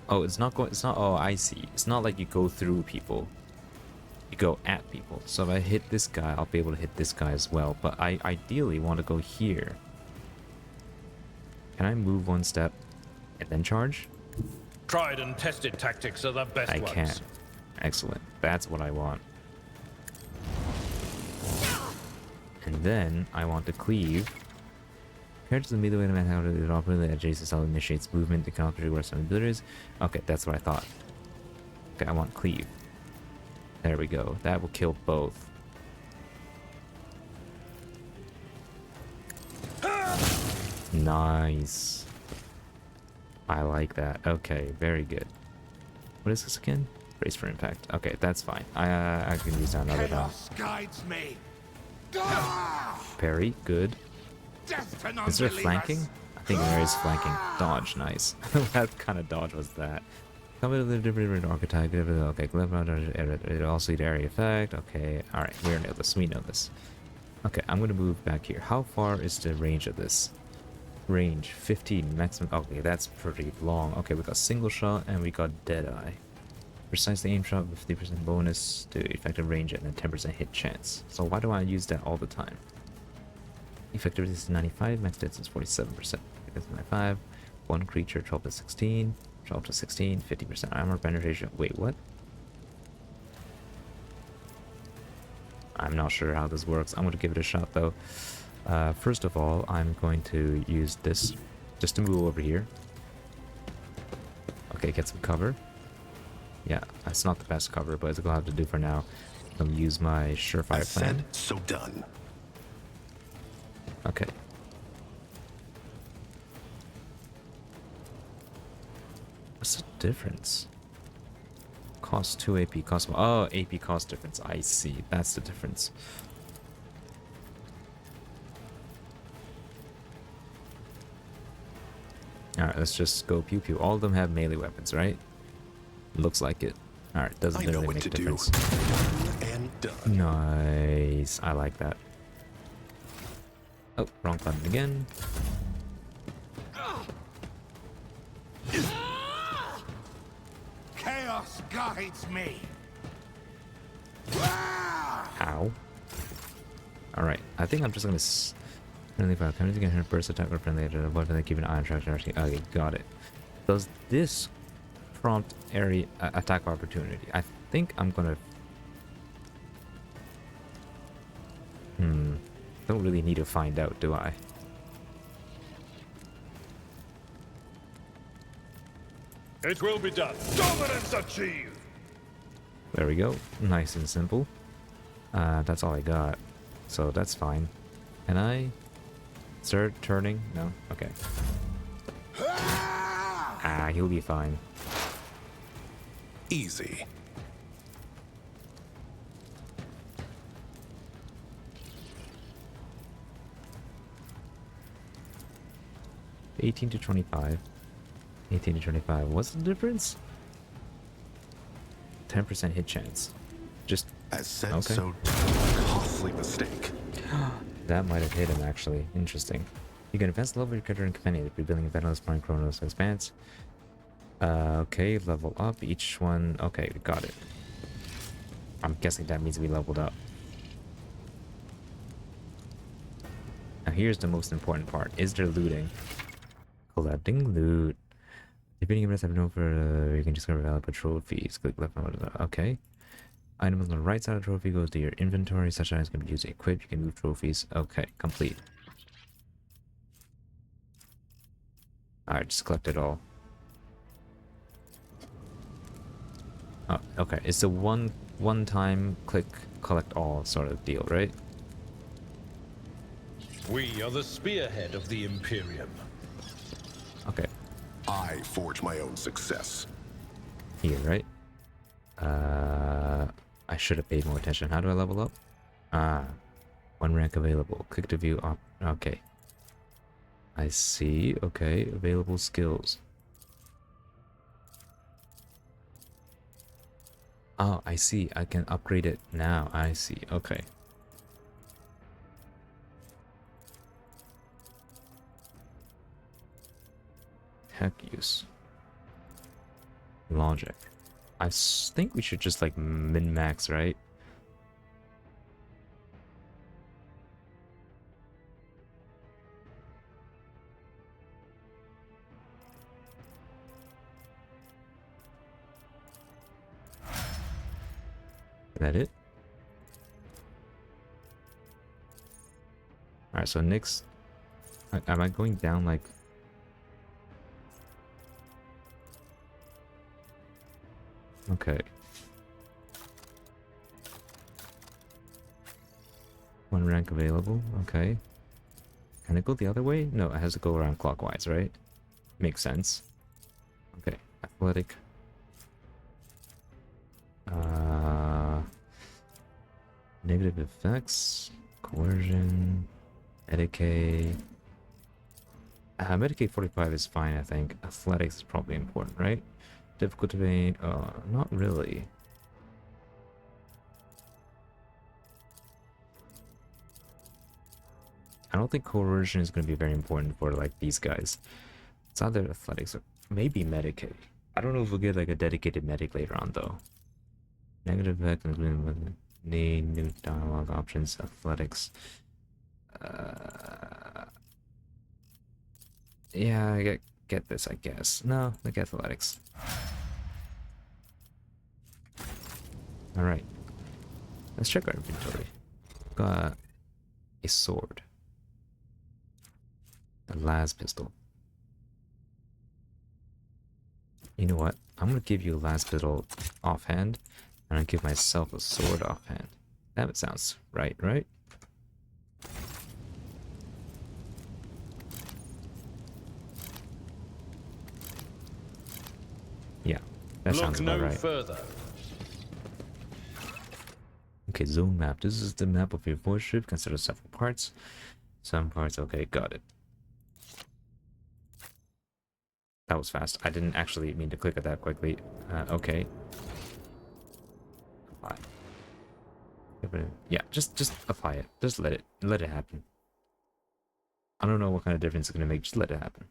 Speaker 1: Oh, oh, I see. It's not like you go through people. you go at people. So if I hit this guy, I'll be able to hit this guy as well. But I ideally want to go here. Can I move one step and then charge?
Speaker 4: Tried and tested tactics are the best
Speaker 1: I
Speaker 4: ones.
Speaker 1: can. Excellent. That's what I want. And then I want to cleave. Compared to the melee element, how it operates, the adjacent cell initiates movement. The counter triggers some abilities. Okay, that's what I thought. Okay, I want cleave. There we go. That will kill both. Nice. I like that. Okay, very good. What is this again? Brace for impact. Okay, that's fine. I can use that another time.
Speaker 5: Chaos guides me.
Speaker 1: Parry, good.
Speaker 5: Death to
Speaker 1: Is there
Speaker 5: non-believers.
Speaker 1: flanking? I think there is flanking. Dodge, nice. What kind of dodge was that? Come with a different archetype. Okay, it also the area effect. Okay, alright, we know this. We know this. Okay, I'm gonna move back here. How far is the range of this? Range 15 maximum. Okay, that's pretty long. Okay, we got single shot and we got dead eye. Precisely aim shot with 50% bonus to effective range and a 10% hit chance. So why do I use that all the time? Effective is 95, max hits is 47%. It's 95. One creature 12 to 16, 12 to 16, 50% armor penetration. Wait, what? I'm not sure how this works. I'm going to give it a shot though. First of all, I'm going to use this just to move over here. Okay, get some cover. Yeah, it's not the best cover, but it's going to have to do for now. I'll use my surefire
Speaker 5: As
Speaker 1: plan.
Speaker 5: said, so done.
Speaker 1: Okay. What's the difference? Cost 2 AP, cost 1. Oh, AP cost difference. I see. That's the difference. Alright, let's just go pew pew. All of them have melee weapons, right? Looks like it. Alright, doesn't
Speaker 5: I know
Speaker 1: really
Speaker 5: what
Speaker 1: make
Speaker 5: to
Speaker 1: a difference.
Speaker 5: do. And done.
Speaker 1: Nice. I like that. Oh, wrong button again.
Speaker 5: Chaos guides me.
Speaker 1: Ow. Alright, I think I'm just gonna friendly fire. Coming to get her burst attack or friendly but they keep an eye on track. Okay, got it. Does this prompt area attack opportunity? I think I'm gonna don't really need to find out, do I?
Speaker 4: It will be done. Dominance achieved.
Speaker 1: There we go. Nice and simple. That's all I got. So that's fine. Can I start turning? No? Okay. Ah, he'll be fine.
Speaker 5: Easy.
Speaker 1: $18 to $25. 18 to 25. What's the difference? 10% hit chance. Just
Speaker 5: As said,
Speaker 1: okay.
Speaker 5: so done. Costly mistake.
Speaker 1: That might have hit him actually. Interesting. You can advance the level of your character and companion if you're building a Vandalist Prime Chronos expanse. Okay, level up. Each one. Okay, we got it. I'm guessing that means we leveled up. Now here's the most important part. Is there looting? Collecting loot. Defeating events have been over, you can discover valuable trophies. Click left mode. Okay. Items on the right side of the trophy goes to your inventory. Such items can be used to equip. You can move trophies. Okay, complete. Alright, just collect it all. Oh, okay. It's a one-time click collect all sort of deal, right?
Speaker 4: We are the spearhead of the Imperium.
Speaker 1: Okay.
Speaker 5: I forge my own success.
Speaker 1: Here, right? I should have paid more attention. How do I level up? Ah, one rank available. Click to view op. Okay. I see. Okay, available skills. Oh, I see. I can upgrade it now. I see. Okay. Tech use. Logic. I think we should just like min-max, right? that it? Alright, so Nick's... Am I going down like... Okay. One rank available, okay. Can it go the other way? No, it has to go around clockwise, right? Makes sense. Okay, athletic. Negative effects, coercion, Medicaid. Medicaid 45 is fine, I think. Athletics is probably important, right? Difficulty, not really. I don't think coercion is going to be very important for like these guys. It's either athletics or maybe Medicaid. I don't know if we'll get like a dedicated medic later on though. Negative effect, including need new dialogue options, athletics. Yeah, I get this, I guess. No, like athletics. All right, let's check our inventory. Got a sword, a las pistol. You know what? I'm gonna give you a las pistol offhand, and I'll give myself a sword offhand. That sounds right, right? Yeah, that sounds about right.
Speaker 4: Further.
Speaker 1: Okay, zone map. This is the map of your voice ship. Consider several parts. Some parts, okay, got it. That was fast. I didn't actually mean to click it that quickly. Okay. Apply. Yeah, just apply it. Just let it happen. I don't know what kind of difference it's gonna make. Just let it happen.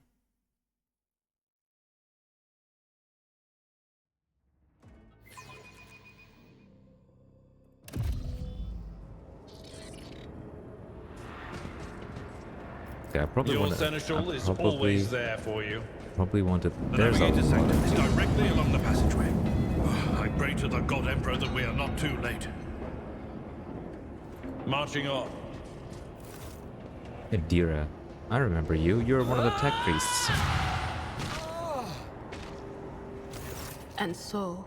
Speaker 1: Yeah, I probably
Speaker 4: Your
Speaker 1: want
Speaker 4: seneschal is always there for you.
Speaker 1: Probably wanted.
Speaker 4: The
Speaker 1: There's
Speaker 4: navigator sector
Speaker 1: a.
Speaker 4: is directly along the passageway. I pray to the God Emperor that we are not too late. Marching on.
Speaker 1: Adira, I remember you. You're one of the tech priests.
Speaker 11: And so,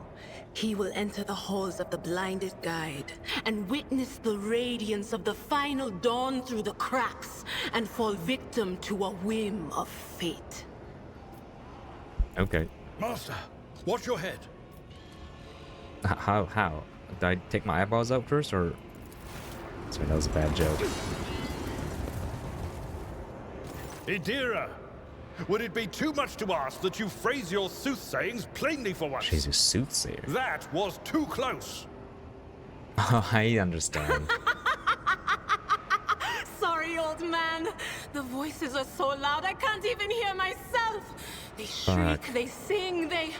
Speaker 11: he will enter the halls of the blinded guide and witness the radiance of the final dawn through the cracks and fall victim to a whim of fate.
Speaker 1: Okay.
Speaker 4: Master, watch your head.
Speaker 1: How? Did I take my eyeballs out first, or? Sorry, that was a bad joke.
Speaker 4: Idira, would it be too much to ask that you phrase your soothsayings plainly for once?
Speaker 1: She's a soothsayer.
Speaker 4: That was too close.
Speaker 1: Oh, I understand.
Speaker 11: Sorry, old man. The voices are so loud I can't even hear myself. They shriek, they sing, they...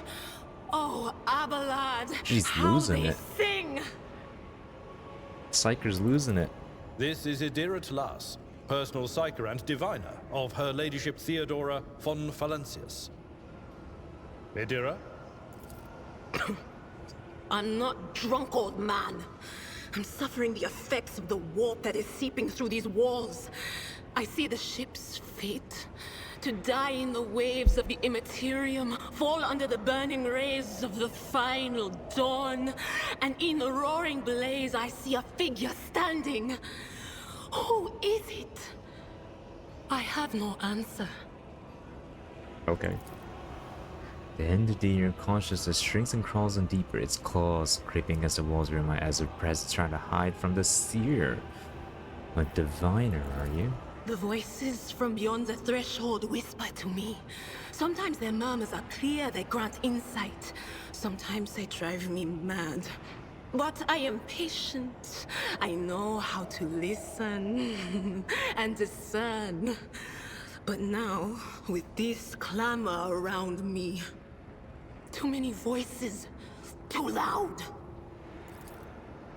Speaker 11: Oh, Abelard.
Speaker 1: She's
Speaker 11: how
Speaker 1: losing
Speaker 11: they
Speaker 1: it.
Speaker 11: Sing.
Speaker 1: Psyker's losing it.
Speaker 4: This is Idira Tlas, personal psyker and diviner of Her Ladyship Theodora von Valancius. Idira?
Speaker 11: I'm not drunk, old man. I'm suffering the effects of the warp that is seeping through these walls. I see the ship's fate. To die in the waves of the immaterium, fall under the burning rays of the final dawn. And in the roaring blaze, I see a figure standing. Who is it? I have no answer.
Speaker 1: Okay. The entity in your consciousness shrinks and crawls in deeper, its claws creeping against the walls of your mind as it presses, trying to hide from the seer. What diviner are you?
Speaker 11: The voices from beyond the threshold whisper to me. Sometimes their murmurs are clear, they grant insight. Sometimes they drive me mad. But I am patient. I know how to listen and discern. But now, with this clamor around me, too many voices, too loud.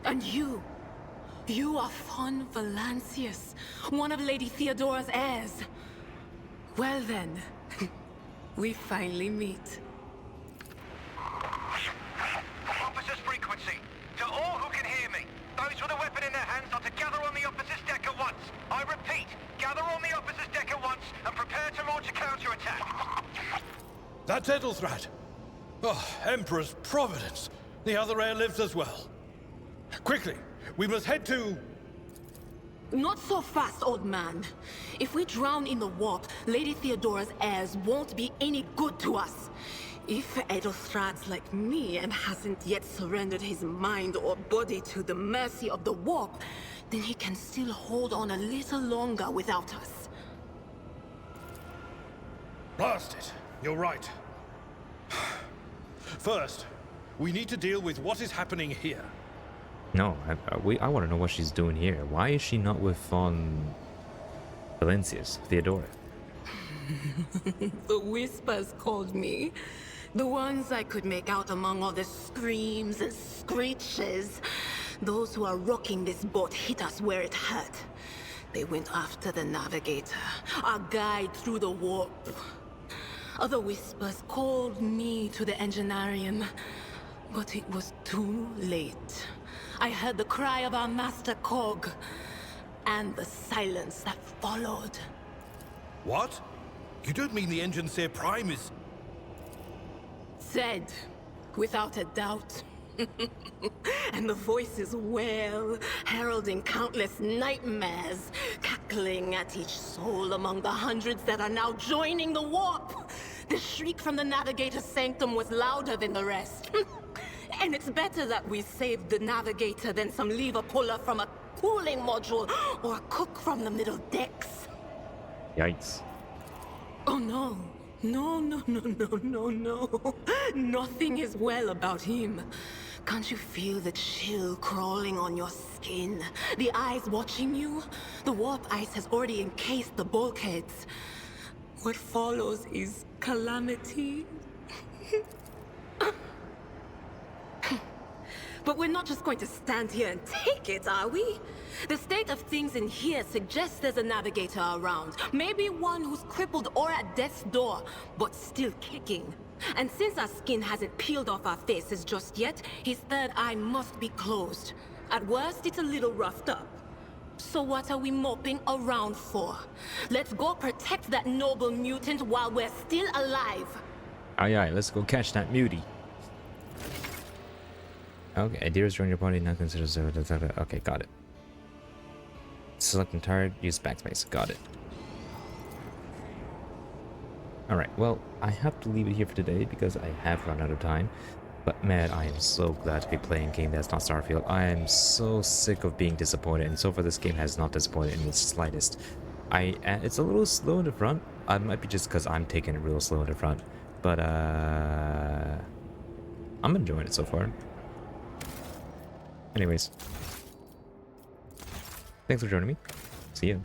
Speaker 11: And you are von Valancius, one of Lady Theodora's heirs. Well then, we finally meet.
Speaker 10: Officer's frequency. To all who can hear
Speaker 3: in their hands are to gather on the officer's deck at once. I repeat, gather on the officer's deck at once and prepare to launch a counterattack.
Speaker 4: That's Ethelthrat. Oh, Emperor's Providence. The other heir lives as well. Quickly, we must head to...
Speaker 11: Not so fast, old man. If we drown in the warp, Lady Theodora's heirs won't be any good to us. If Ethelthrat's like me and hasn't yet surrendered his mind or body to the mercy of the warp, then he can still hold on a little longer without us.
Speaker 4: Blast it. You're right. First, we need to deal with what is happening here.
Speaker 1: No, I want to know what she's doing here. Why is she not with Valencius, Theodora?
Speaker 11: The whispers called me. The ones I could make out among all the screams and screeches. Those who are rocking this boat hit us where it hurt. They went after the navigator, our guide through the warp. Other whispers called me to the enginarium, but it was too late. I heard the cry of our master Cog, and the silence that followed.
Speaker 4: What? You don't mean the Enginseer Prime is...
Speaker 11: Said, without a doubt. And the voices wail, heralding countless nightmares, cackling at each soul among the hundreds that are now joining the warp. The shriek from the Navigator's sanctum was louder than the rest. And it's better that we saved the Navigator than some lever puller from a cooling module or a cook from the middle decks.
Speaker 1: Yikes.
Speaker 11: Oh no. No. Nothing is well about him. Can't you feel the chill crawling on your skin? The eyes watching you? The warp ice has already encased the bulkheads. What follows is calamity. But we're not just going to stand here and take it, are we? The state of things in here suggests there's a navigator around. Maybe one who's crippled or at death's door, but still kicking. And since our skin hasn't peeled off our faces just yet, his third eye must be closed. At worst, it's a little roughed up. So what are we moping around for? Let's go protect that noble mutant while we're still alive.
Speaker 1: Aye, let's go catch that mutie. Okay, ideas join your body, not considered. Okay, got it. Select entire, use backspace. Got it. Alright, well, I have to leave it here for today because I have run out of time. But man, I am so glad to be playing a game that's not Starfield. I am so sick of being disappointed, and so far this game has not disappointed in the slightest. It's a little slow in the front. It might be just because I'm taking it real slow in the front. But, I'm enjoying it so far. Anyways. Thanks for joining me. See you.